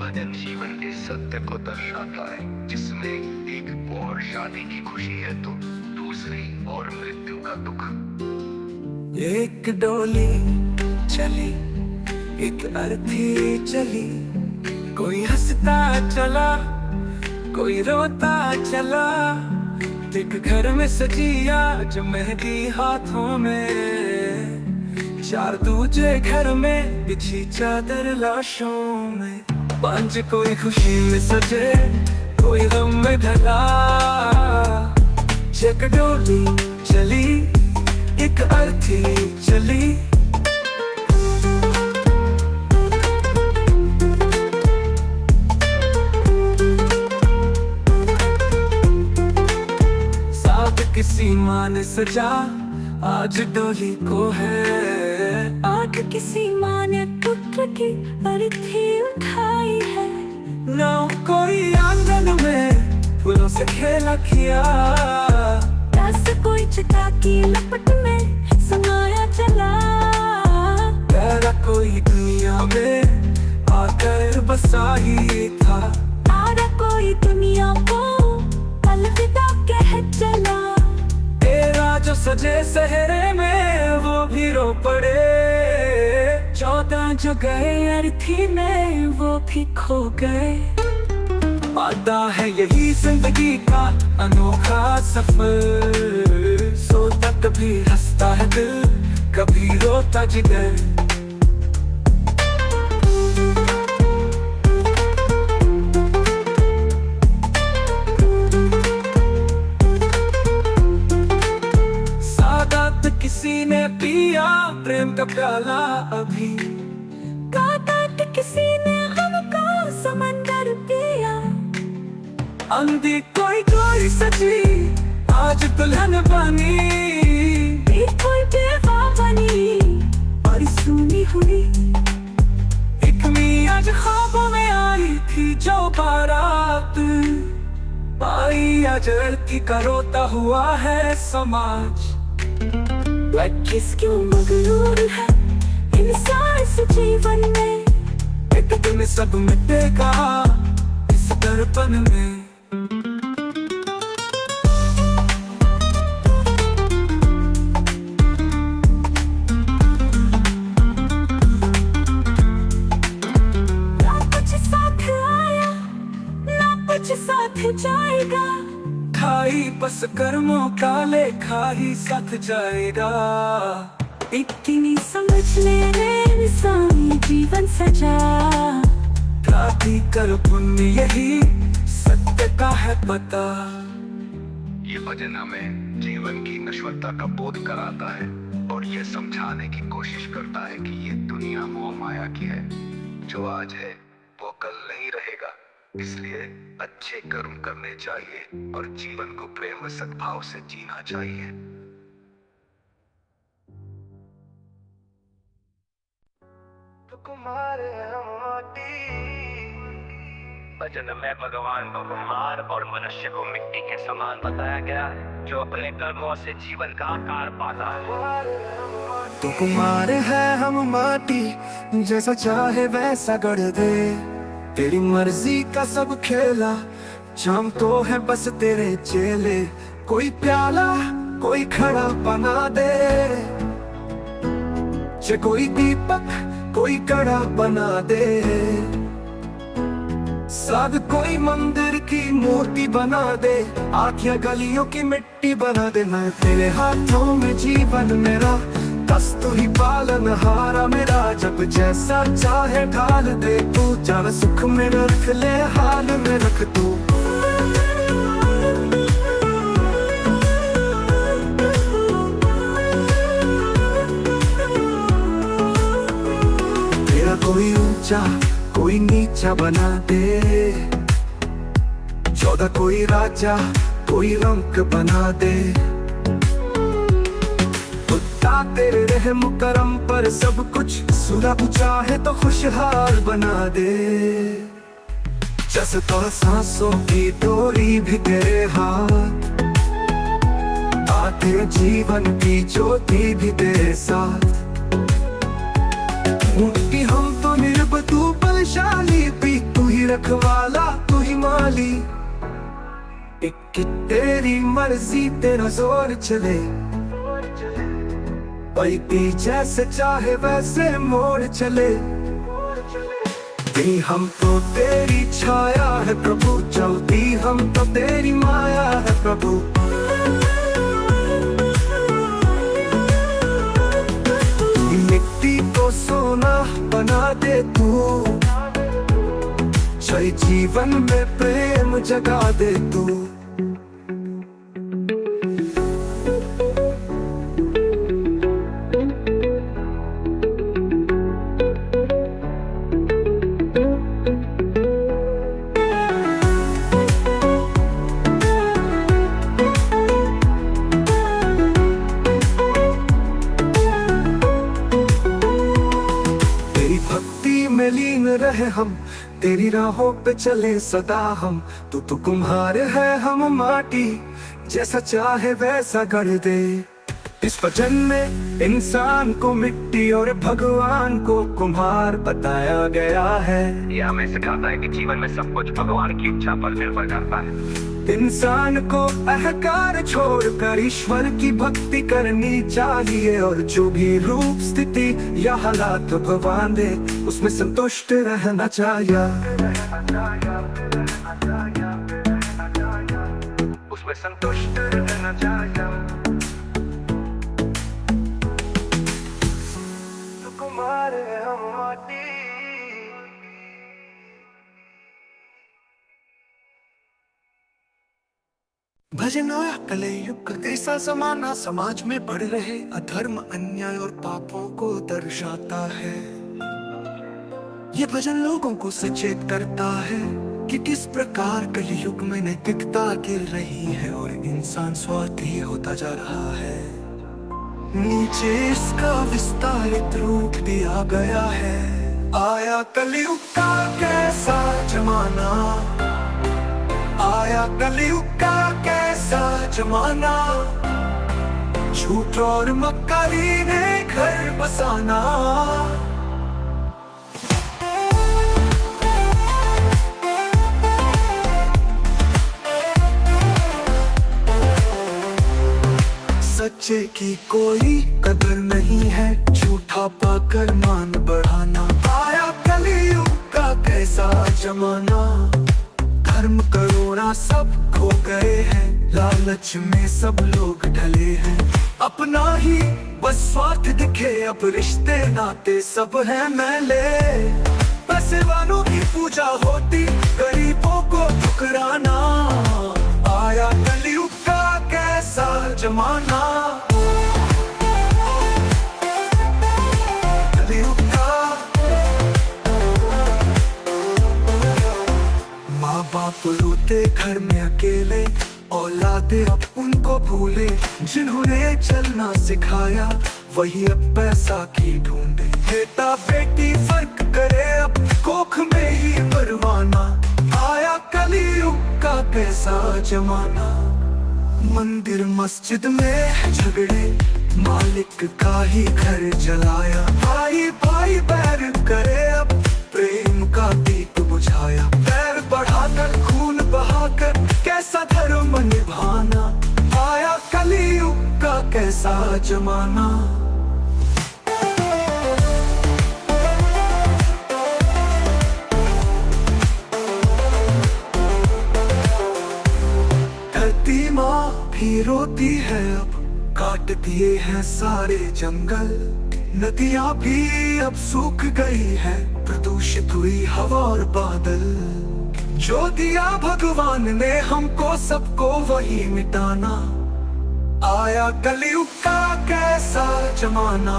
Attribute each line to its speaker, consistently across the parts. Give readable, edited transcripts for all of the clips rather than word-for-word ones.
Speaker 1: भजन जीवन के सत्य को दर्शाता है, जिसमें एक और शादी की खुशी है तो दूसरी और मृत्यु का दुख।
Speaker 2: एक डोली चली, एक अर्थी चली, कोई हंसता चला, कोई रोता चला। एक घर में सजी आज मेहंदी हाथों में, चार दूजे घर में बिछी चादर लाशों में। पांच कोई खुशी में सजे, कोई गम में ढला। एक डोली चली, एक अर्थी चली। साथ किसी माँ ने सजा आज डोली को है।
Speaker 3: आग किसी माँ ने पुत्र की अर्थी उठाई है।
Speaker 2: ना कोई आंगन में फूलों से खेला किया।
Speaker 3: दस कोई चिता की लपट में समाया चला।
Speaker 2: तेरा कोई दुनिया में आकर बसा ही था।
Speaker 3: आरा कोई दुनिया को अलविदा कह चला।
Speaker 2: तेरा जो सजे सहरे में वो भी रो पड़े। 14 जो गए अर्थी में वो भी खो गए। वादा है यही जिंदगी का अनोखा सफर। सोता कभी हंसता है दिल, कभी रोता जिगर। सादात किसी ने पिया प्रेम का प्याला अभी।
Speaker 3: कादात किसी ने गम का समंदर पिया।
Speaker 2: अंधी कोई कोई सजी आज दुल्हन बनी।
Speaker 3: कोई बेवा बनी और सुनी हुई।
Speaker 2: एक मियाँ आज ख्वाबों में आई थी जो बारात पाई। आज लड़की का रोता हुआ है समाज।
Speaker 3: किस क्यों मगरूर है इंसान इस जीवन में।
Speaker 2: एक दिन सब मिटेगा इस दर्पण में।
Speaker 3: साथ जाएगा
Speaker 2: खाई बस कर्मों का लेखा ही साथ जाएगा।
Speaker 3: इतनी समझ ले इंसानी जीवन सजा।
Speaker 2: प्रार्थी कर पुण्य यही सत्य का है पता।
Speaker 1: ये भजन हमें जीवन की नश्वरता का बोध कराता है और ये समझाने की कोशिश करता है कि ये दुनिया मोह माया की है। जो आज है वो कल नहीं रहेगा, इसलिए अच्छे कर्म करने चाहिए और जीवन को प्रेम व सद्भाव से जीना चाहिए। भजन में भगवान को कुम्हार और मनुष्य को मिट्टी के समान बताया गया है, जो अपने कर्मों से जीवन का आकार पाता है।
Speaker 2: तो कुम्हार है हम माटी, जैसा चाहे वैसा गढ़ दे। तेरी मर्जी का सब खेला, शाम तो है बस तेरे चेले। कोई प्याला कोई खड़ा बना दे, चे कोई दीपक कोई कड़ा बना दे। साध कोई मंदिर की मूर्ति बना दे, आँखें गलियों की मिट्टी बना दे। मैं तेरे हाथों में जीवन मेरा, बस तू ही पालन हारा मेरा। जब जैसा चाहे ढाल दे तू, जान सुख में रख ले हाल में रख तू। तेरा कोई ऊंचा कोई नीचा बना दे। 14 कोई राजा कोई रंक बना दे। तेरे रहम करम पर सब कुछ सुना चाहे तो खुशहाल बना दे। जस तो सांसों की डोरी भी तेरे हाथ, आते जीवन की ज्योति भी तेरे साथ। उनकी हम तो निर्भ तू बलशाली भी, तू ही रखवाला तू ही माली, एक तेरी मर्जी तेरा जोर चले, पलटी जैसे चाहे वैसे मोड़ चले। भी हम तो तेरी छाया है प्रभु, चलती हम तो तेरी माया है प्रभु। मिट्टी को सोना बना दे तू, जय जीवन में प्रेम जगा दे तू। में लीन रहे हम, तेरी राहों पे चले सदा हम। तू तो कुम्हार है हम माटी, जैसा चाहे वैसा गढ़ दे। इस भजन में इंसान को मिट्टी और भगवान को कुम्हार बताया गया है।
Speaker 1: ये हमें सिखाता है कि जीवन में सब कुछ भगवान की इच्छा पर निर्भर करता है।
Speaker 2: इंसान को अहंकार छोड़कर ईश्वर की भक्ति करनी चाहिए, और जो भी रूप स्थिति या हालात भगवान दे उसमें संतुष्ट रहना चाहिए। उसमें संतुष्ट रहना चाहिए। कुमार हम माटी। भजन आया कलयुग कैसा जमाना, समाज में बढ़ रहे अधर्म अन्याय और पापों को दर्शाता है। ये भजन लोगों को सचेत करता है कि किस प्रकार कलयुग में नैतिकता गिर रही है और इंसान स्वार्थी होता जा रहा है। नीचे इसका विस्तारित रूप दिया गया है। आया कलयुग का कैसा जमाना, आया कलयुग का कैसा जमाना, झूठ और मक्कारी ने घर बसाना। सच्चे की कोई कदर नहीं है, झूठा पाकर मान बढ़ाना। आया कलयुग का कैसा जमाना, धर्म करुणा सब खो गए हैं, लालच में सब लोग ढले हैं। अपना ही बस स्वार्थ दिखे, अब रिश्ते नाते सब हैं मैले। पैसे वालों की पूजा होती, गरीबों को ठुकराना। आया कलयुग का कैसा जमाना, कलयुग का। माँ बाप रोते घर में अकेले, औलादे अब उनको भूले। जिन्होंने चलना सिखाया वही अब पैसा की ढूंढे। बेटा बेटी फर्क करे अब कोख में ही परवाना। आया कलयुग का कैसा जमाना, मंदिर मस्जिद में झगड़े, मालिक का ही घर जलाया। भाई भाई बैर करे अब प्रेम का दीप बुझाया। बैर बढ़ाकर खून बहाकर कैसा धर्म निभाना। आया कलयुग का कैसा जमाना। धरती माँ भी रोती है अब, काट दिए हैं सारे जंगल। नदियाँ भी अब सूख गई है, प्रदूषित हुई हवा और बादल। जो दिया भगवान ने हमको सबको वही मिटाना। आया कलयुग का कैसा जमाना,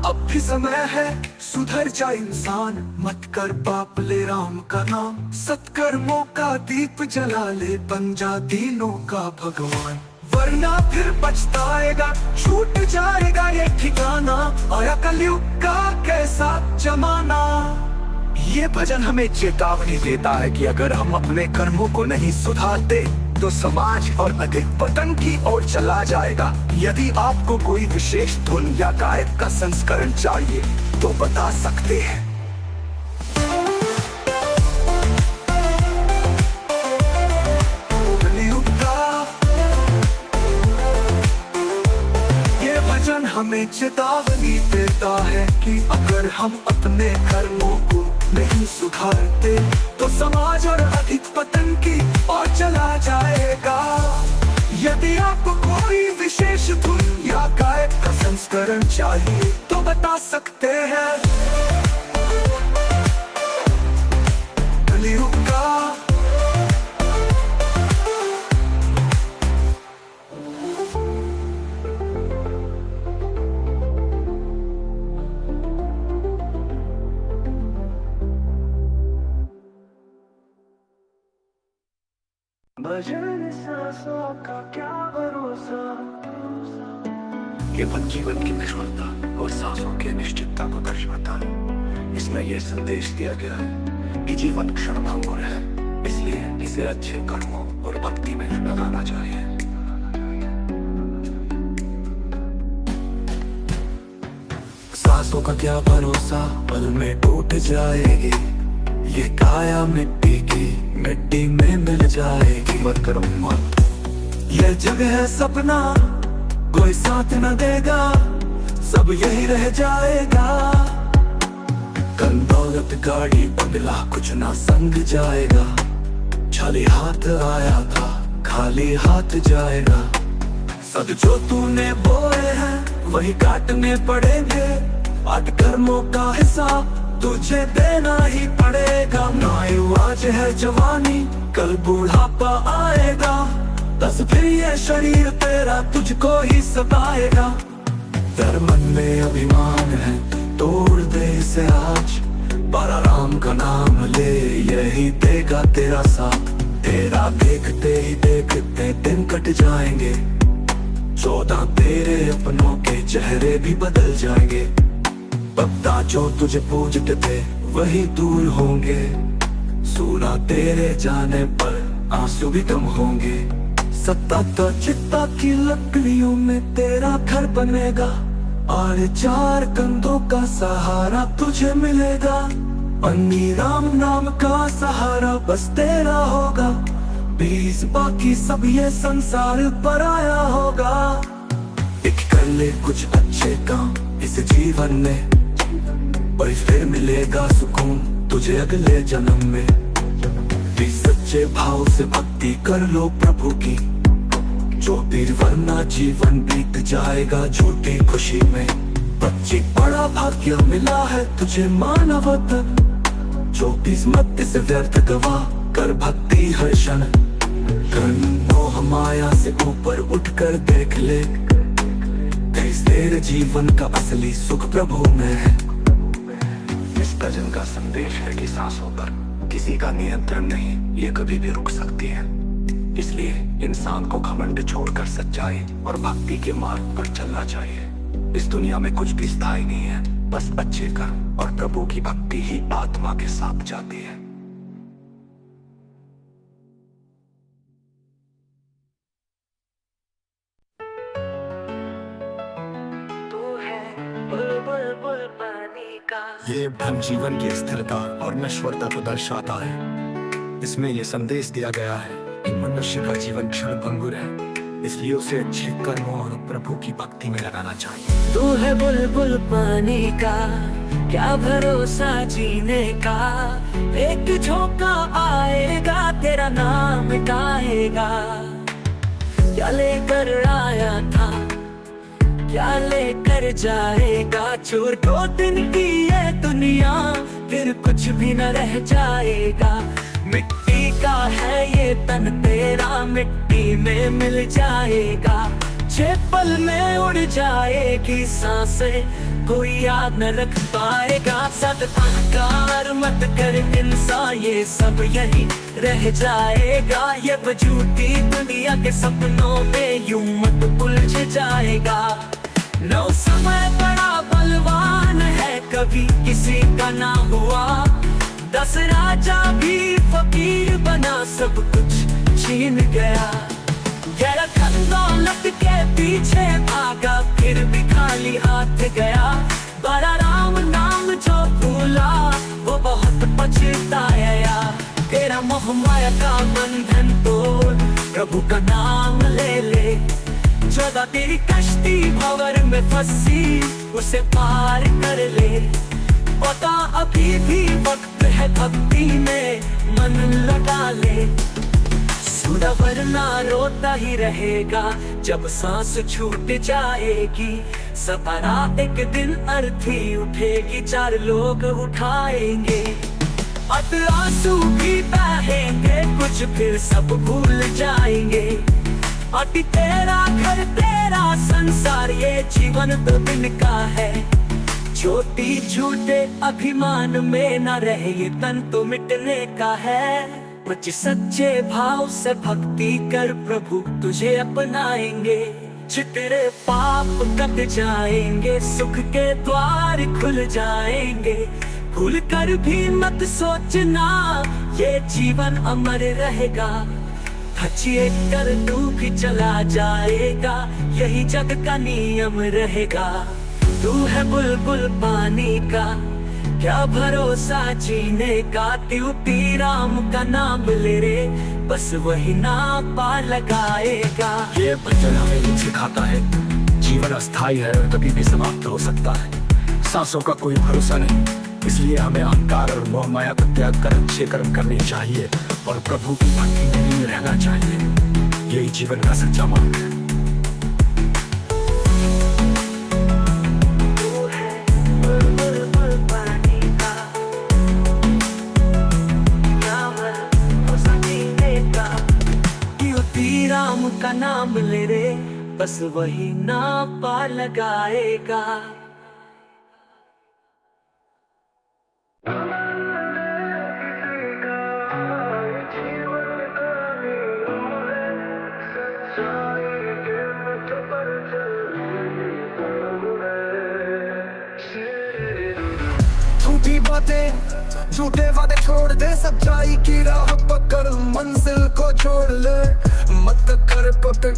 Speaker 2: अब भी समय है सुधर जा इंसान। मत कर पाप ले राम का नाम, सत्कर्मों का दीप जला ले, बन जा दीनों का भगवान। वरना फिर पछताएगा, छूट जाएगा ये ठिकाना। आया कलयुग का कैसा जमाना। ये भजन हमें चेतावनी देता है कि अगर हम अपने कर्मों को नहीं सुधारते तो समाज और अधिक पतन की ओर चला जाएगा। यदि आपको कोई विशेष धुन या गायक का संस्करण चाहिए तो बता सकते हैं। हमें चेतावनी देता है कि अगर हम अपने कर्मों को नहीं सुधारते तो समाज और अधिक पतन की ओर चला जाएगा। यदि आपको कोई विशेष धुन या गायक का संस्करण चाहिए तो बता सकते हैं। कलियुग का भजन सांसों का क्या भरोसा,
Speaker 1: केवल जीवन की निष्फलता और सांसों की अनिश्चितता को दर्शाता है। इसमें यह संदेश दिया गया है कि जीवन क्षणभंगुर है, इसलिए इसे अच्छे कर्मों और भक्ति में लगाना चाहिए।
Speaker 2: सांसों का क्या भरोसा, पल में टूट जाएगी। ये काया मिट्टी की मिट्टी में मिल जाएगी।
Speaker 1: मत करो मत,
Speaker 2: ये जगह है सपना, कोई साथ न देगा, सब यही रह जाएगा। धन दौलत गाड़ी बंगला कुछ ना संग जाएगा। खाली हाथ आया था खाली हाथ जाएगा। सब जो तूने बोए हैं वही काटने पड़ेंगे। आज कर्मों का हिसाब तुझे देना ही पड़ेगा। नायु आज है जवानी, कल बूढ़ापा आएगा। बस फिर ये शरीर तेरा तुझको ही सताएगा। तेरे मन में अभिमान है, तोड़ दे इसे आज। बारा राम का नाम ले, यही देगा तेरा साथ। तेरा देखते ही देखते दिन कट जाएंगे। 14 तेरे अपनों के चेहरे भी बदल जाएंगे। बता जो तुझे पूजते थे वही दूर होंगे। सूना तेरे जाने पर आंसू भी कम होंगे। सत्ता तो चित्ता की लकड़ियों में तेरा घर बनेगा। और 4 कंधों का सहारा तुझे मिलेगा। अन्नी राम नाम का सहारा बस तेरा होगा। 20 बाकी सब ये संसार पर आया होगा। एक कर ले कुछ अच्छे काम इस जीवन में, पर फिर मिलेगा सुकून तुझे अगले जन्म में। भी सच्चे भाव से भक्ति कर लो प्रभु की, जो पीर वरना जीवन बीत जाएगा झूठी खुशी में। बच्ची बड़ा भाग्य मिला है तुझे मानवतन, जो किस्मत से व्यर्थ गवा कर भक्ति हर क्षण। मोह माया से ऊपर उठकर देख ले, तेरे जीवन का असली सुख प्रभु में है।
Speaker 1: इस भजन का संदेश है कि सांसों पर किसी का नियंत्रण नहीं, ये कभी भी रुक सकती है। इसलिए इंसान को घमंड छोड़कर सच्चाई और भक्ति के मार्ग पर चलना चाहिए। इस दुनिया में कुछ भी स्थायी नहीं है, बस अच्छे कर्म और प्रभु की भक्ति ही आत्मा के साथ जाती है।
Speaker 2: ये धन जीवन की स्थिरता और नश्वरता को दर्शाता है। इसमें यह संदेश दिया गया है कि मनुष्य का जीवन क्षणभंगुर है, इसलिए उसे अच्छे कर्मों और प्रभु की भक्ति में लगाना चाहिए।
Speaker 3: तू है बुलबुल पानी का, क्या भरोसा जीने का। एक झोंका आएगा तेरा नाम मिटाएगा। क्या लेकर आया था क्या लेकर जाएगा। छोड़ 2 दिन की ये दुनिया, फिर कुछ भी न रह जाएगा। मिट्टी का है ये तन तेरा, मिट्टी में मिल जाएगा। 6 पल में उड़ जाएगी सांसें, कोई याद न रख पाएगा। सदअहंकार मत कर इंसान, ये सब यही रह जाएगा। ये झूठी दुनिया के सपनों में यूं मत उलझ जाएगा। नो समय बड़ा बलवान है, कभी किसी का ना हुआ। 10 राजा भी फकीर बना, सब कुछ छीन गया। गहरा धन दौलत के पीछे भागा, फिर भी खाली हाथ गया। बड़ा राम नाम जो भूला, वो बहुत पछताया। तेरा मोह माया का बंधन तोड़, प्रभु का नाम ले ले। जगह तेरी कश्ती भंवर में फंसी, उसे पार कर ले। पता अभी भी वक्त है भक्ति में मन लगा ले। सुना वरना रोता ही रहेगा जब सांस छूट जाएगी। सपना एक दिन अर्थी उठेगी, चार लोग उठाएंगे। अब आंसू भी बहेंगे, कुछ फिर सब भूल जाएंगे। अभी तेरा घर तेरा संसार, ये जीवन दो दिन का है। छोटी झूठे अभिमान में न रहे, ये तन तो मिटने का है। बच सच्चे भाव से भक्ति कर, प्रभु तुझे अपनाएंगे। तेरे पाप कट जाएंगे, सुख के द्वार खुल जाएंगे। भूल कर भी मत सोचना, ये जीवन अमर रहेगा। खचिए कर तू भी चला जाएगा, यही जग का नियम रहेगा। तू है बुलबुल पानी का, क्या भरोसा जीने का। त्यूती राम का नाम ले रे, बस वही नाम पा लगाएगा।
Speaker 2: ये भजन हमें सिखाता है जीवन अस्थायी है, कभी भी समाप्त हो सकता है। सांसों का कोई भरोसा नहीं, इसलिए हमें अहंकार और मोह माया को त्याग कर अच्छे कर्म करने चाहिए और प्रभु की भक्ति में रहना चाहिए। यही जीवन का सच्चा मार्ग है।
Speaker 3: राम का नाम ले रे, बस वही नाम पा लगाएगा।
Speaker 4: झूठी बातें झूठे वादे छोड़ दे, सच्चाई की राह पकड़ मंजिल को जोड़ ले। मत कर पकड़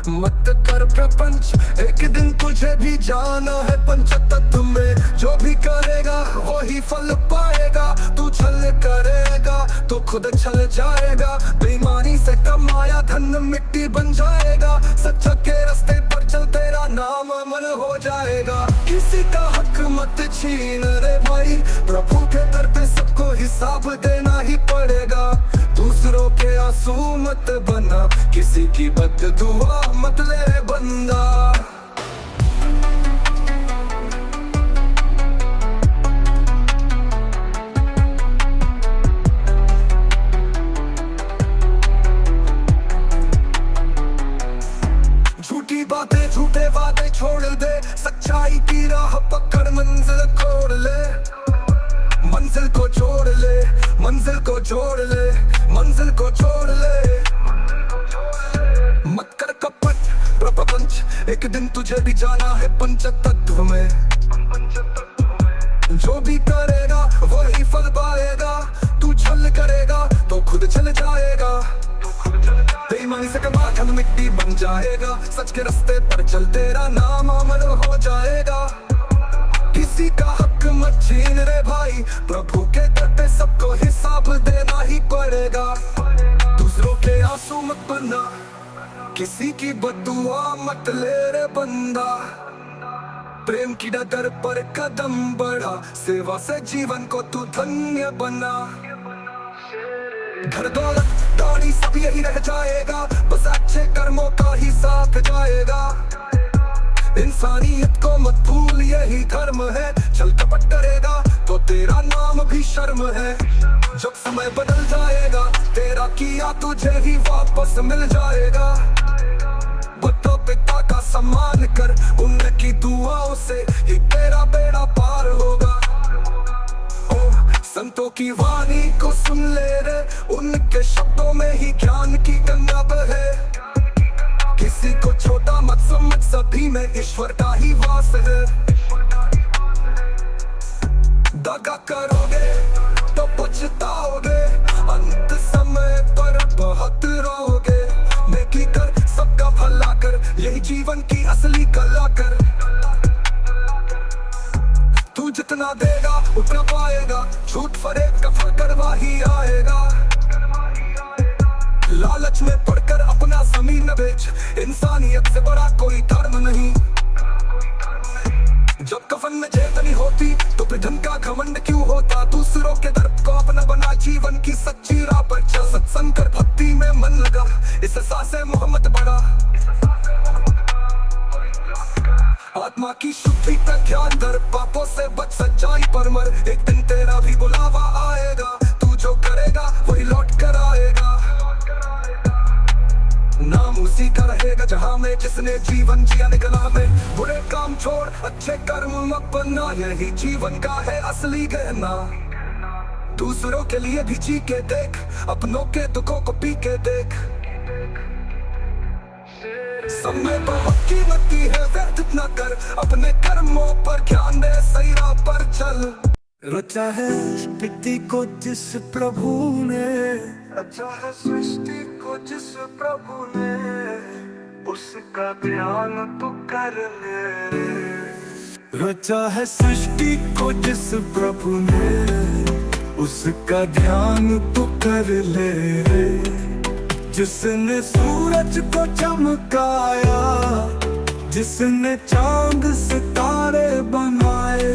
Speaker 4: मत कर प्रपंच, एक दिन तुझे भी जाना है पंच तत्व में। जो भी करेगा वही फल पाएगा, तू छल करेगा तो खुद छल जाएगा। बेईमानी से कमाया धन मिट्टी बन जाएगा, सच के रास्ते पर चल तेरा नाम अमर हो जाएगा। किसी का हक मत छीन रे भाई, प्रभु के दर पे सबको हिसाब देना ही पड़ेगा। दूसरों के आंसू मत बना, किसी की बद्दुआ मत ले बंदा। झूठी बातें झूठे वादे छोड़ दे, सच्चाई की राह पकड़ मंजिल खोड़ ले। मंजिल को जोड़ ले, मंजिल को जोड़ ले, मंजिल को जोड़ ले। मत कर कपट प्रपंच, एक दिन तुझे भी जाना है पंच तत्व में। जो भी करेगा वही फल पाएगा, तू छल करेगा तो खुद चल जाएगा। बेईमानी से कमा धन मिट्टी बन जाएगा, सच के रास्ते पर चल तेरा नाम अमर हो जाएगा। किसी का हक मत छीन रे भाई, प्रभु के दर पे सबको हिसाब देना ही पड़ेगा। दूसरों के आंसू मत बना, किसी की बद्दुआ मत ले रे बंदा। प्रेम की डगर पर कदम बढ़ा, सेवा से जीवन को तू धन्य बना। घर दौलत दाढ़ी सब यही रह जाएगा, बस अच्छे कर्मों का ही साथ जाएगा। इंसानियत को मत भूल, यही धर्म है। चल कपट करेगा तो तेरा नाम भी शर्म है। जब समय बदल जाएगा तेरा किया तुझे ही वापस मिल जाएगा। बता पिता का सम्मान कर, उनकी दुआओं से ही तेरा बेड़ा पार होगा। संतों की वाणी को सुन ले रे, उनके शब्दों में ही ज्ञान की गंगा बहे। किसी को छोटा मत समझ, सभी में ईश्वर का ही वास है। दगा करोगे तो पछताओगे, अंत समय पर बहुत रोगे। नेकी कर सबका भला कर, यही जीवन की असली कला कर। तू जितना देगा उतना पाएगा, झूठ फरेब का फकर वही आएगा। लालच में पड़ कर अपना जमीन न बेच, इंसानियत से बड़ा कोई धर्म नहीं। जब कफन में जेब नहीं होती तो फिर धन का घमंड क्यों होता? दूसरों के दर्द को अपना बना, जीवन की सच्ची राह पर चल, सत्संग कर, भक्ति में मन लगा, इस एहसास से मोहम्मद बड़ा। आत्मा की शुद्धि तक ध्यान धर, पापों से बच, सच्चाई पर मर, एक दिन तेरा भी बुलावा आएगा, तू जो करेगा वही लौट कर आएगा। नाम उसी का रहेगा जहां में जिसने जीवन जिया निकला में। बुरे काम छोड़ अच्छे कर्म अपना, यही जीवन का है असली गहना। दूसरों के लिए भी जी के देख, अपनों के दुखों को पी के देख। समय बहुत कीमती है, व्यर्थ न कर, अपने कर्मों पर ध्यान दे, सही राह पर चल।
Speaker 2: रचा है सृष्टि को जिस प्रभु ने,
Speaker 4: रचा है सृष्टि को जिस प्रभु ने, उसका ध्यान तो कर ले।
Speaker 2: रचा है सृष्टि को जिस प्रभु ने, उसका ध्यान तो कर ले। जिसने सूरज को चमकाया, जिसने चांद सितारे बनाए,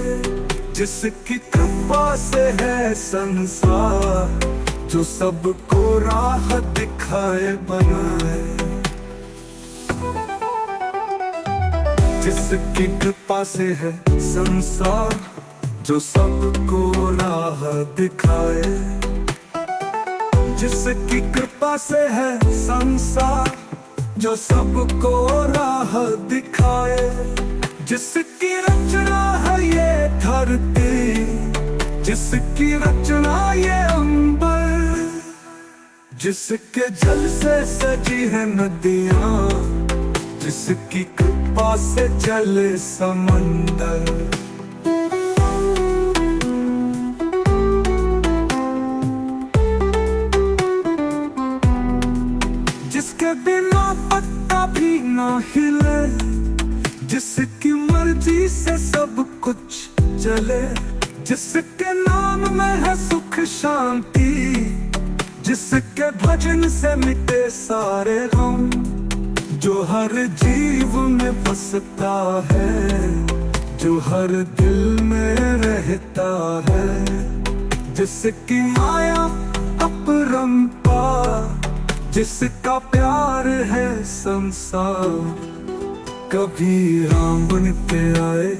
Speaker 2: जिसकी कृपा से है संसार, जो सबको राह दिखाए बनाए। जिसकी कृपा से है संसार, जो सबको राह दिखाए। जिसकी कृपा से है संसार, जो सबको राह दिखाए। जिसकी रचना है ये धरती, जिसकी रचना ये अंबर, जिसके जल से सजी है नदियाँ, जिसकी कृपा से चले समंदर। जिसके बिना पत्ता भी ना हिले, जिसकी मर्जी से सब कुछ चले। जिसके नाम में है सुख शांति, जिसके भजन से मिटे सारे गम, जो हर जीव में बसता है, जो हर दिल में रहता है। जिसकी माया अपरंपार, जिसका प्यार है संसार। कभी राम बन के आए,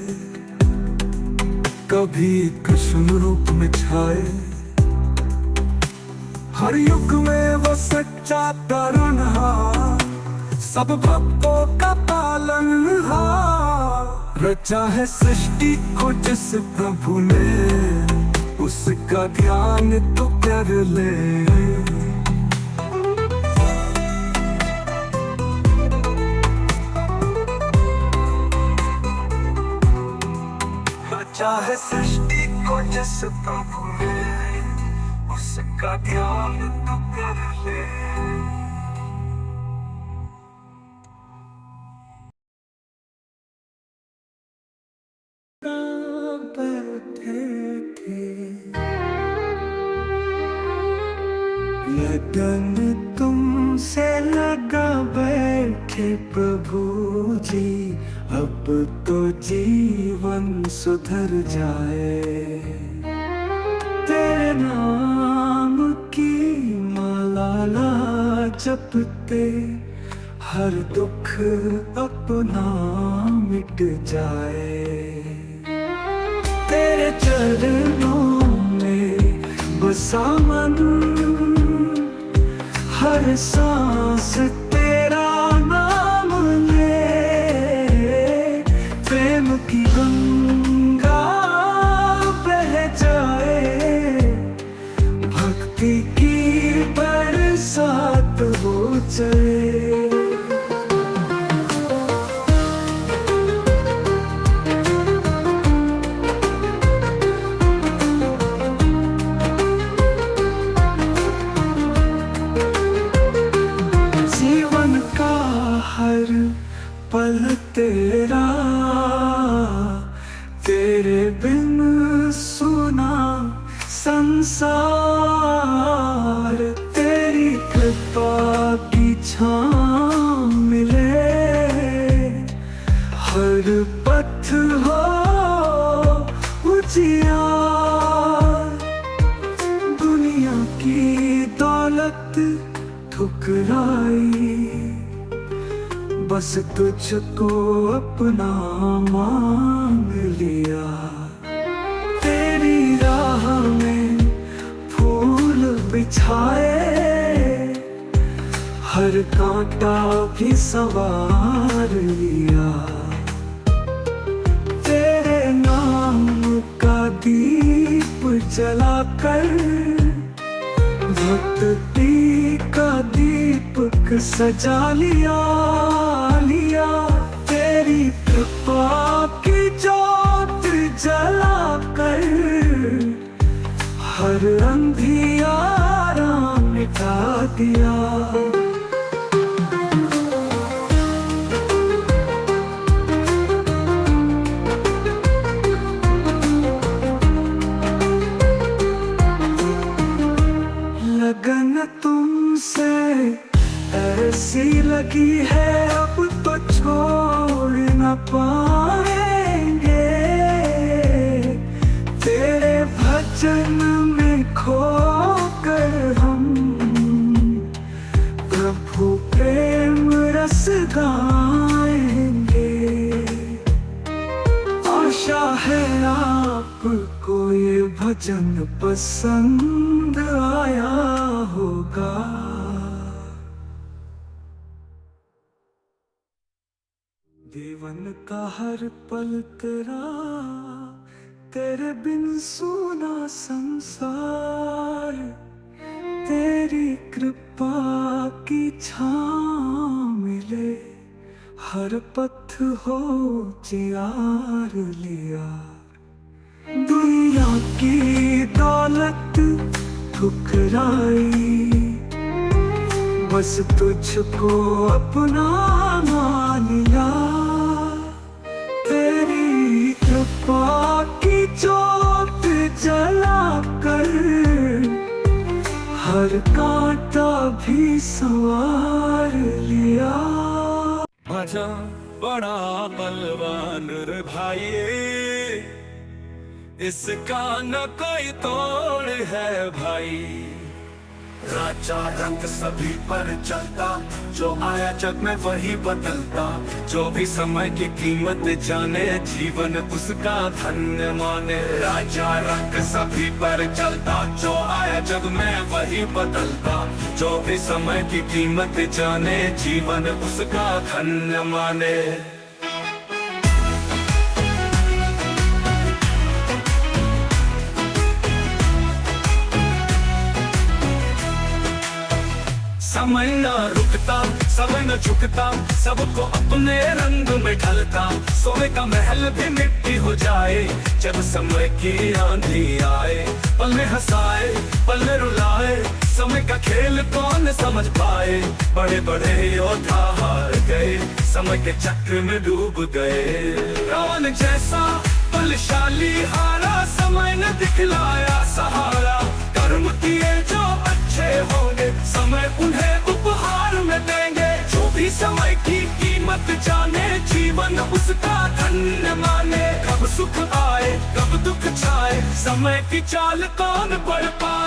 Speaker 2: कभी कृष्ण रूप में छाए। हर युग में वो सच्चा तारनहार, सब भक्तों का पालनहार। रचा है सृष्टि को जिस प्रभु ने, उसका ध्यान तो कर ले।
Speaker 4: चाहे सृष्टि को जिस प्रभु ने, उसका ध्यान तो कर ले।
Speaker 2: बैठे थे लगन तुमसे लगा बैठे प्रभु जी, अब तो जीवन सुधर जाए। तेरे नाम की माला जपते, हर दुख अपना मिट जाए। तेरे चरणों में बसा मन, हर सांस तेरा नाम ले। प्रेम की गंगा बह जाए, भक्ति की बरसात हो जाए। हर पल तेरा, तेरे बिन सुना संसार। तेरी कृपा की छाँव मिले, हर पथ हो उजियार। दुनिया की दौलत ठुकराई, बस तुझको अपना मांग लिया। तेरी राह में फूल बिछाए, हर कांटा भी संवार लिया। तेरे नाम का दीप जलाकर, भक्ति का दीपक सजा लिया। तेरी कृपा की ज्योत जलाकर, हर अंधियारा मिटा दिया। लगन तुमसे ऐसी लगी है, अब तो छोड़ न पाएंगे। तेरे भजन में खोकर हम प्रभु प्रेम रस गाएंगे। आशा है आपको ये भजन पसंद आया होगा। जीवन का हर पल तेरे बिन सूना संसार। तेरी कृपा की छाँव मिले, हर पथ हो जियार लिया। दुनिया की दौलत ठुकराई, बस तुझको अपना मान लिया। तेरी कृपा की ज्योत जलाकर, हर कांटा भी संवार लिया।
Speaker 5: माझा बड़ा बलवान रे भाई, इसका न कोई तोड़ है भाई। राजा रंग सभी पर चलता, जो आया जग में वही बदलता। जो भी समय की कीमत जाने, जीवन उसका धन्य माने। राजा रंग सभी पर चलता, जो आया जग में वही बदलता। जो भी समय की कीमत जाने, जीवन उसका धन्य माने। समय न रुकता, समय न झुकता, सबको अपने रंग में ढलता। सोने का महल भी मिट्टी हो जाए, जब समय की आंधी आए। पल में हंसाए, पल में रुलाए, समय का खेल कौन समझ पाए। बड़े बड़े योद्धा हार गए, समय के चक्र में डूब गए। रावण जैसा बलशाली हारा, समय ने दिखलाया सहारा। कर्म किए जो अच्छे होंगे, समय उन्हें उपहार में देंगे। जो भी समय की कीमत जाने, जीवन उसका धन्य माने। कब सुख आए कब दुख छाए, समय की चाल कौन पढ़ पाए।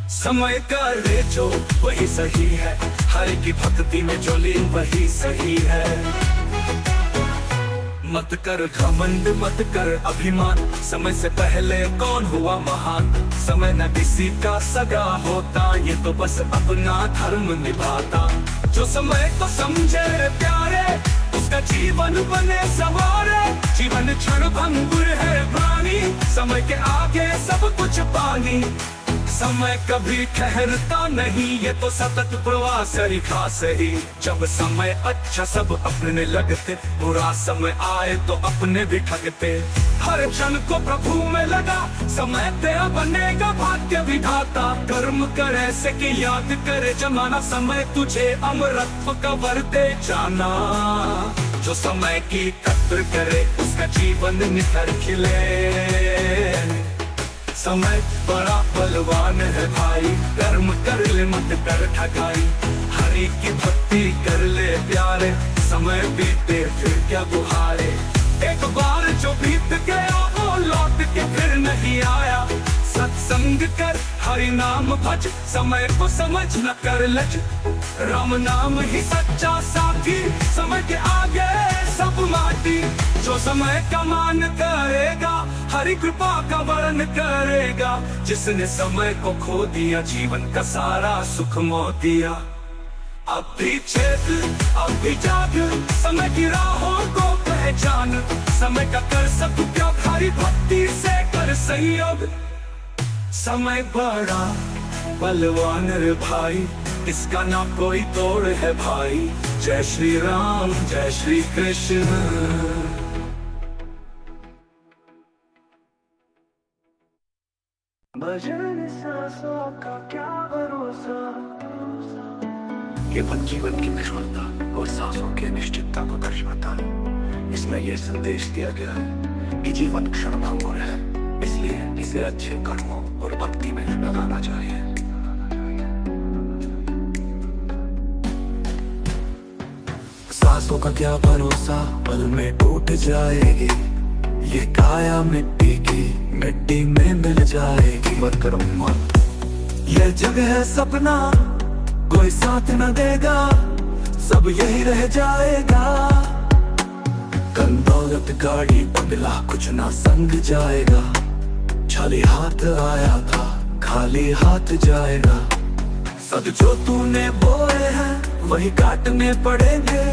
Speaker 5: समय का रे जो वही सही है, हरि की भक्ति में जो लीन वही सही है। मत कर घमंड मत कर अभिमान, समय से पहले कौन हुआ महान। समय न किसी का सगा होता, ये तो बस अपना धर्म निभाता। जो समय को समझे प्यारे, उसका जीवन बने सवारे। जीवन क्षण भंगुर है प्राणी, समय के आगे सब कुछ पानी। समय कभी ठहरता नहीं, ये तो सतत प्रवाह सरीखा सही। जब समय अच्छा सब अपने लगते, बुरा समय आए तो अपने भी ठगते। हर क्षण को प्रभु में लगा, समय तेरा बनेगा भाग्य विधाता। कर्म करे से कि याद करे जमाना, समय तुझे अमरत्व का वर दे जाना। जो समय की पुत्र करे उसका जीवन निखर खिले। समय बड़ा बलवान है भाई, कर्म कर ले मत कर ठगाई, हरि की भक्ति कर ले प्यारे, समय बीते फिर क्या गुहारे। एक बार जो बीत गया वो लौट के फिर नहीं आया, सत्संग कर हरि नाम भज, समय को समझ न कर लज, राम नाम ही सच्चा साथी, समय के आगे सब माटी। जो समय का मान करेगा हरि कृपा का वर्ण करेगा, जिसने समय को खो दिया जीवन का सारा सुख मोह दिया। अब भी चेत अब भी जाग, समय की राहों को पहचान, समय का कर सदुपयोग हरि भक्ति से कर संयोग। समय बड़ा बलवान रे भाई, इसका ना कोई तोड़ है भाई। जय श्री राम जय श्री कृष्ण।
Speaker 2: भजन सांसों का क्या भरोसा,
Speaker 1: केवल जीवन की निष्फलता और सांसों की अनिश्चितता को दर्शाता है। इसमें यह संदेश दिया गया है कि जीवन क्षणभंगुर है, इसलिए इसे अच्छे कर्मों और भक्ति में लगाना चाहिए।
Speaker 2: सांसों का क्या भरोसा, पल में टूट जाएगी, ये काया मिट्टी की मिट्टी में मिल जाएगी।
Speaker 1: मत करो मत,
Speaker 2: ये जग है सपना, कोई साथ न देगा, सब यही रह जाएगा। धन दौलत गाड़ी बंगला कुछ ना संग जाएगा, खाली हाथ आया था खाली हाथ जाएगा। सद जो तूने बोए हैं वही काटने पड़ेंगे,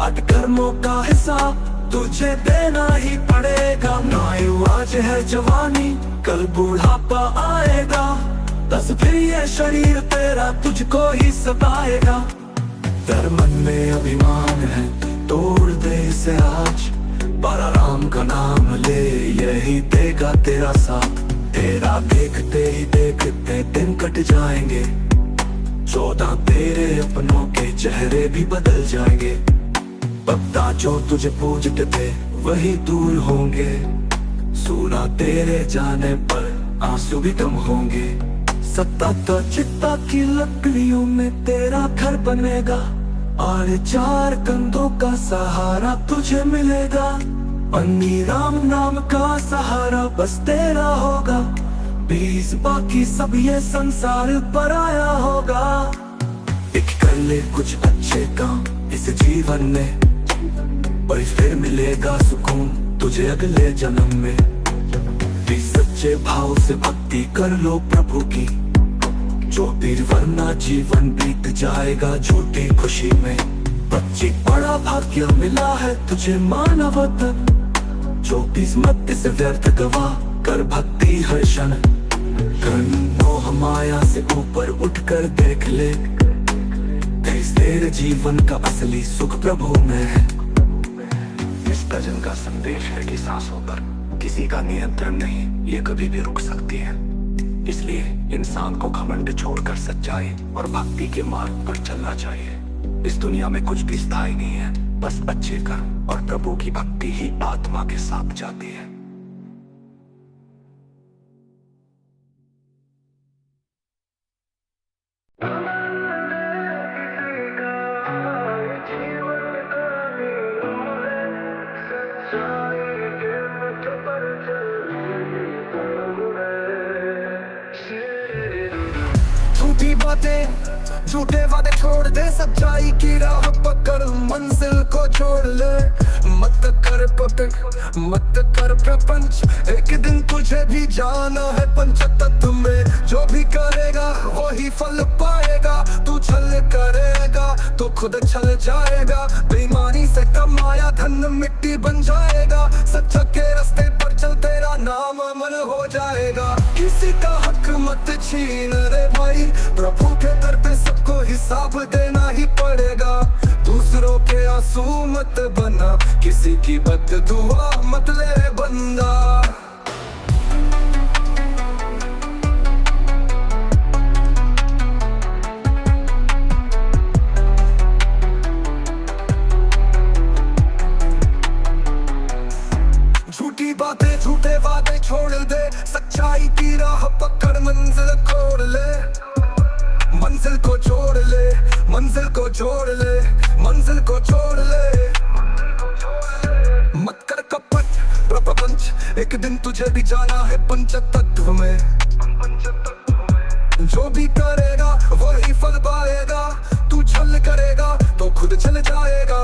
Speaker 2: आज कर्मों का हिसाब तुझे देना ही पड़ेगा। नायु आज है जवानी, कल बुढ़ापा आएगा, बस फिर ये शरीर तेरा तुझको ही सताएगा। तेरे मन में अभिमान है तोड़ दे इसे आज, बारा राम का नाम ले यही देगा तेरा साथ। तेरा देखते ही देखते दिन कट जाएंगे, 14 तेरे अपनों के चेहरे भी बदल जाएंगे। बता जो तुझे पूजते थे वही दूर होंगे, सुना तेरे जाने पर आंसू भी कम होंगे। सत्ता तो चित्ता की लकड़ियों में तेरा घर बनेगा, और 4 कंधों का सहारा तुझे मिलेगा। अन्नी राम नाम का सहारा बस तेरा होगा, 20 बाकी सब ये संसार पर आया होगा। एक कर ले कुछ अच्छे काम इस जीवन में, पर फिर मिलेगा सुकून तुझे अगले जन्म में। भी सच्चे भाव से भक्ति कर लो प्रभु की, जो पीर वरना जीवन बीत जाएगा झूठी खुशी में। बच्ची बड़ा भाग्य मिला है तुझे मानव वतन, जो किस्मत से व्यर्थ गवा कर भक्ति हर क्षण। मोह माया से ऊपर उठकर देख ले, तेरे जीवन का असली सुख प्रभु में है।
Speaker 1: इस भजन का संदेश है कि सांसों पर किसी का नियंत्रण नहीं, ये कभी भी रुक सकती है। इसलिए इंसान को घमंड छोड़कर सच्चाई और भक्ति के मार्ग पर चलना चाहिए। इस दुनिया में कुछ भी स्थायी नहीं है, बस अच्छे कर्म और प्रभु की भक्ति ही आत्मा के साथ जाती है।
Speaker 4: झूठी बातें झूठे वादे छोड़ दे, सच्चाई की राह पकड़ मंजिल को छोड़ ले। मत कर पकड़ मत कर प्रपंच, एक दिन तुझे भी जाना है पंच तत्व में। जो भी करेगा वही फल पाएगा, तू छल करेगा तो खुद छल जाएगा। बेईमानी से कमाया धन मिट्टी बन जाएगा, सच्चा के रास्ते पर चल तेरा नाम अमर हो जाएगा। किसी का हक मत छीन रे भाई, प्रभु के दर पे सबको हिसाब देना ही पड़ेगा। दूसरों के आंसू मत बना, किसी की बद्दुआ मत ले बंदा। की राह पकड़ मंजिल खोड़ ले, मंजिल को जोड़ ले, मंजिल को जोड़ ले, मंजिल को जोड़ ले। मत कर कपट प्रपंच, एक दिन तुझे भी जाना है पंचतत्व में। जो भी करेगा वही फल पाएगा, तू छल करेगा तो खुद चल जाएगा।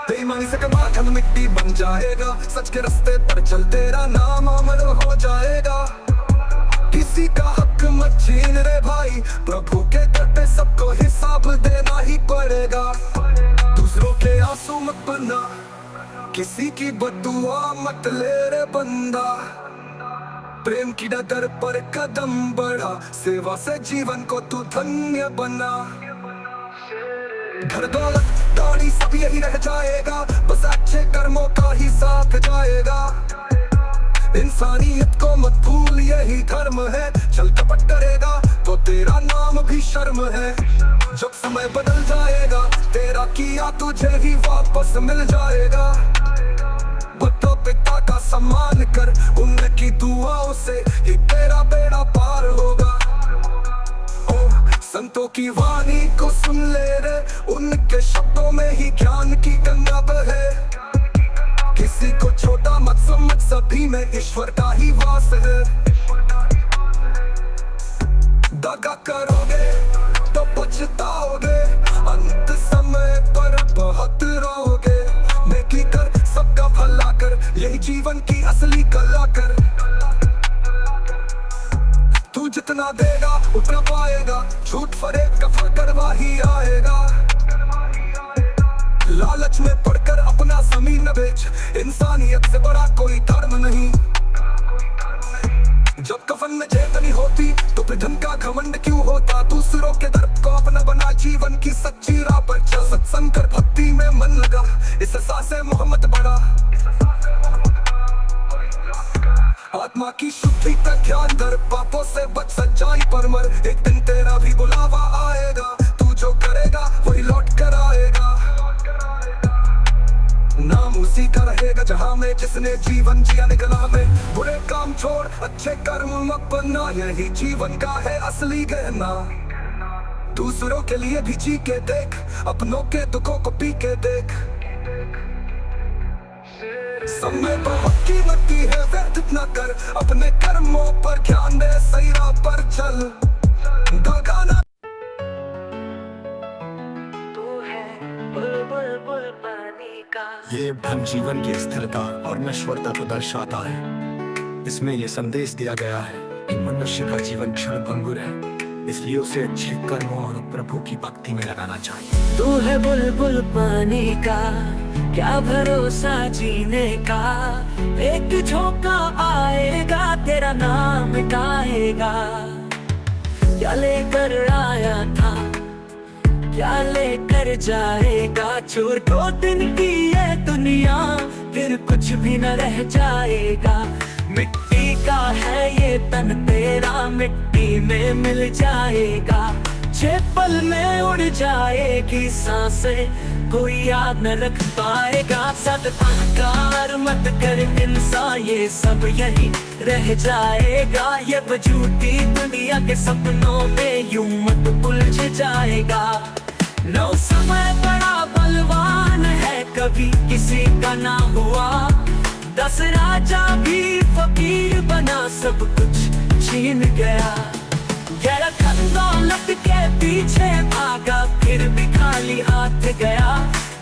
Speaker 4: बेईमानी से कमा धन मिट्टी बन जाएगा, सच के रास्ते पर चल तेरा नाम अमर हो जाएगा। किसी का हक मत छीन रे भाई, प्रभु के दर पे सबको हिसाब देना ही पड़ेगा। दूसरों के आंसू मत बना, किसी की बदुआ मत ले रे बंदा। प्रेम की डगर पर कदम बढ़ा, सेवा से जीवन को तू धन्य बना। घर दौलत दाढ़ी सब यही रह जाएगा, बस अच्छे कर्मों का ही साथ जाएगा। इंसानियत को मत भूल यही धर्म है, चल कपट करेगा तो तेरा नाम भी शर्म है। जब समय बदल जाएगा तेरा किया तुझे ही वापस मिल जाएगा। बुद्ध पिता का सम्मान कर, उनकी दुआओं से ही तेरा बेड़ा पार होगा। ओ संतों की वाणी को सुन ले रे, उनके शब्दों में ही ज्ञान की गंगा बहे। किसी को छोटा मत समझ, सभी में ईश्वर का ही वास है। दगा करोगे तो पछताओगे, अंत समय पर बहुत रोगे। नेकी कर सबका भला कर, यही जीवन की असली कला कर। तू जितना देगा उतना पाएगा, झूठ फरेब का फल करवा ही आएगा। लालच में पड़कर अपना जमीन न बेच, इंसानियत से बड़ा कोई धर्म नहीं। जब कफन में जेब नहीं होती तो फिर धन का घमंड क्यों होता। दूसरों के दर्द को अपना बना, जीवन की सच्ची राह पर चल। सत्संग कर, भक्ति में मन लगा, इस एहसास मोहम्मद बड़ा। आत्मा की शुद्धि तक ध्यान धर, पापों से बच सच्चाई पर मर। एक दिन तेरा भी बुलावा आएगा, तू जो करेगा वही लौट कर आएगा। नाम उसी का रहेगा जहां में जिसने जीवन जिया निकला में। बुरे काम छोड़ अच्छे कर्म अपना, यही जीवन का है असली गहना। दूसरों के लिए भी जी के देख, अपनों के दुखों को पी के देख। समय बहुत कीमती है, व्यर्थ न कर, अपने कर्मों पर ध्यान दे, सही राह पर चल। दगाना
Speaker 5: ये धन जीवन की स्थिरता और नश्वरता को दर्शाता है। इसमें यह संदेश दिया गया है कि मनुष्य का जीवन क्षणभंगुर है, इसलिए उसे अच्छे कर्मों और प्रभु की भक्ति में लगाना चाहिए।
Speaker 3: तू है बुलबुल पानी का, क्या भरोसा जीने का। एक झोंका आएगा तेरा नाम मिटाएगा। क्या लेकर आया था क्या लेकर जाएगा, छोड़ 2 दिन की ये दुनिया, फिर कुछ भी न रह जाएगा। मिट्टी का है ये तन तेरा, मिट्टी में मिल जाएगा। 6 पल में उड़ जाएगी सांसें, कोई याद न रख पाएगा। सद अहंकार मत कर इंसान, ये सब यही रह जाएगा। ये झूठी दुनिया के सपनों में यूं मत उलझ जाएगा। नो समय बड़ा बलवान है, कभी किसी का ना हुआ। 10 राजा भी फकीर बना, सब कुछ छीन गया। गहरा दौलत के पीछे भागा, फिर भी खाली हाथ गया।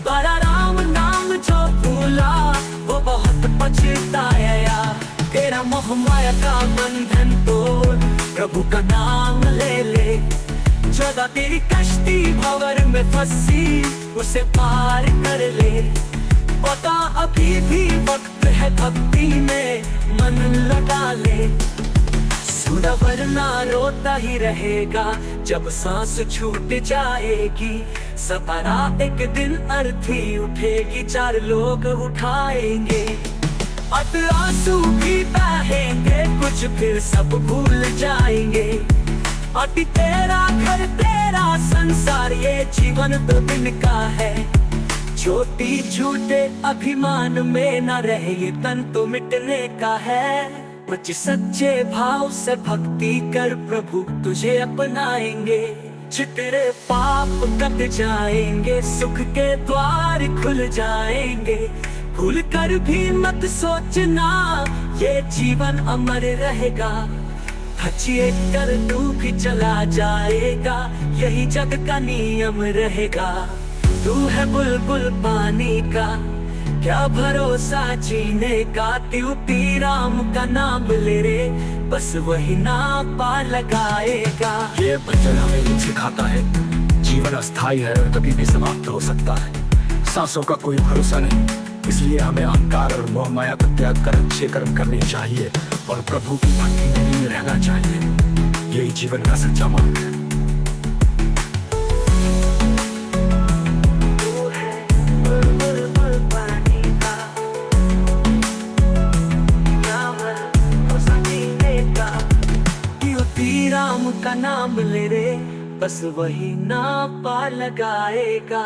Speaker 3: बड़ा राम नाम जो भूला, वो बहुत पछताया। तेरा मोह माया का बंधन तोड़, प्रभु का नाम ले ले। 14 तेरी कश्ती भंवर में फंसी, उसे पार कर ले। पता अभी भी वक्त है भक्ति में मन लगा ले। सूदा वरना रोता ही रहेगा, जब सांस छूट जाएगी। सपना एक दिन अर्थी उठेगी, 4 लोग उठाएंगे। अब आंसू भी बहेंगे, कुछ फिर सब भूल जाएंगे। अभी तेरा घर तेरा संसार, ये जीवन 2 दिन का है। छोटी झूठे अभिमान में न रहे, ये तन तो मिटने का है। कुछ सच्चे भाव से भक्ति कर, प्रभु तुझे अपनाएंगे। तेरे पाप कट जाएंगे, सुख के द्वार खुल जाएंगे। भूल कर भी मत सोचना, ये जीवन अमर रहेगा। खचिए कर तू भी चला जाएगा, यही जग का नियम रहेगा। तू है बुलबुल पानी का, क्या भरोसा जीने का। त्यूती राम का नाम ले रे, बस वही नाम पा लगाएगा।
Speaker 5: ये भजन हमें सिखाता है जीवन अस्थायी है और कभी भी समाप्त हो सकता है। सांसों का कोई भरोसा नहीं, इसलिए हमें अहंकार और मोह माया को त्याग कर अच्छे कर्म करने चाहिए और प्रभु की भक्ति में रहना चाहिए। यही जीवन का सच्चा मार्ग है।
Speaker 3: राम का नाम ले रे, बस वही नाम पा लगाएगा।